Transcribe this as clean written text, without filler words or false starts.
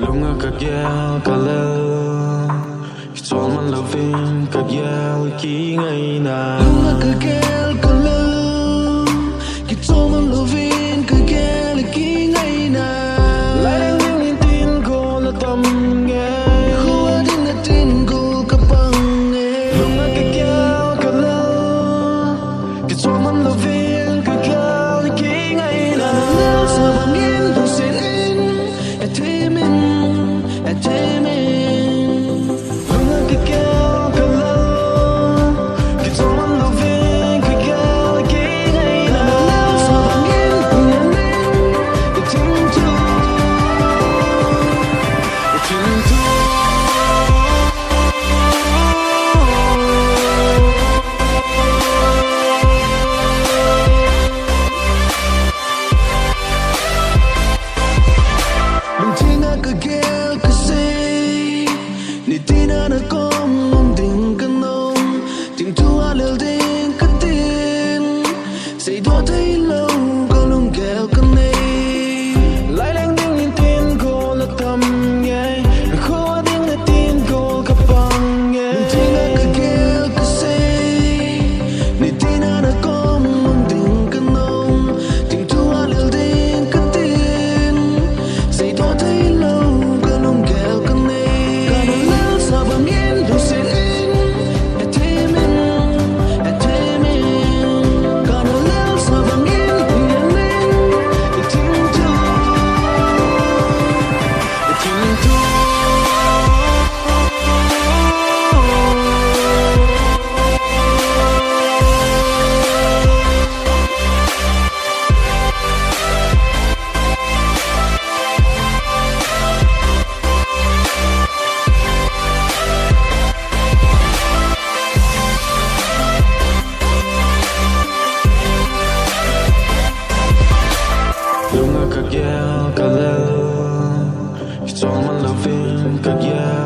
Lunga kagyal kalal Kitol man loving kagyal ki ngay na Lunga kagyal kalal Kitol man loving kagyal ki ngay na Lại đang những nhìn tin cô là tâm nghe Hua din na tin ko kapang nghe Lunga kagyal kalal Kitol man loving kagyal ki ngay na Nel sa bangin tu sin in Atimin Lunga kagyal kalal Kitol man loving kagyal ki ngay na Nel sa bangin tu yamin Itim tu Tina kagyal kasi Ni tina na kom Nung ding ka nung Ting tua lil ding ka tin Say do tay lâu Có lung kẹo ka này Lại đang đứng nhìn tin cô là tâm nghe Khó tiếng là tin cô gặp bằng nghe Tina kagyal kasi Ni tina na kom Nung ding ka nung Ting tua lil ding ka tin Say do tay lâu Có lung kẹo ka này Cả nang lil sa bangin Du sin in Atimin Cả nang lil sa bangin Du yamin Itim tu Lunga kagyal kalal Kitol man loving kagyal